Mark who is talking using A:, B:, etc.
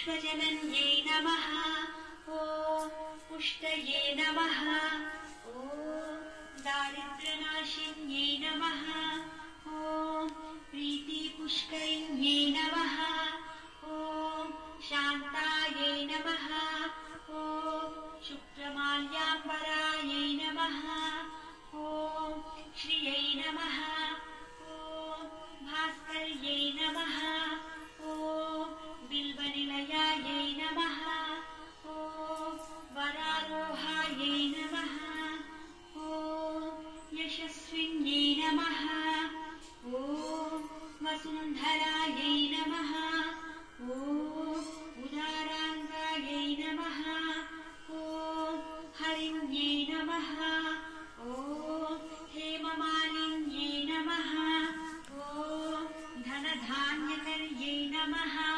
A: विश्वजनन्यै नमः। ॐ पुष्टये नमः। ॐ दारिद्र्यनाशिन्यै नमः। ॐ प्रीतिपुष्करिण्यै नमः। ॐ शान्तायै नमः। ॐ शुक्रमाल्याम्बरायै नमः। ॐ श्रियै नमः। ॐ भास्कर्यै नमः। ॐ बिल्वनिलयायै नमः। ॐ वरारोहायै नमः। ॐ यशस्विन्यै नमः। ॐ वसुन्धरायै नमः। ॐ उदाराङ्गायै नमः। ॐ हरिण्यै नमः। ॐ हेममालिन्यै नमः। ॐ धनधान्यकर्यै नमः।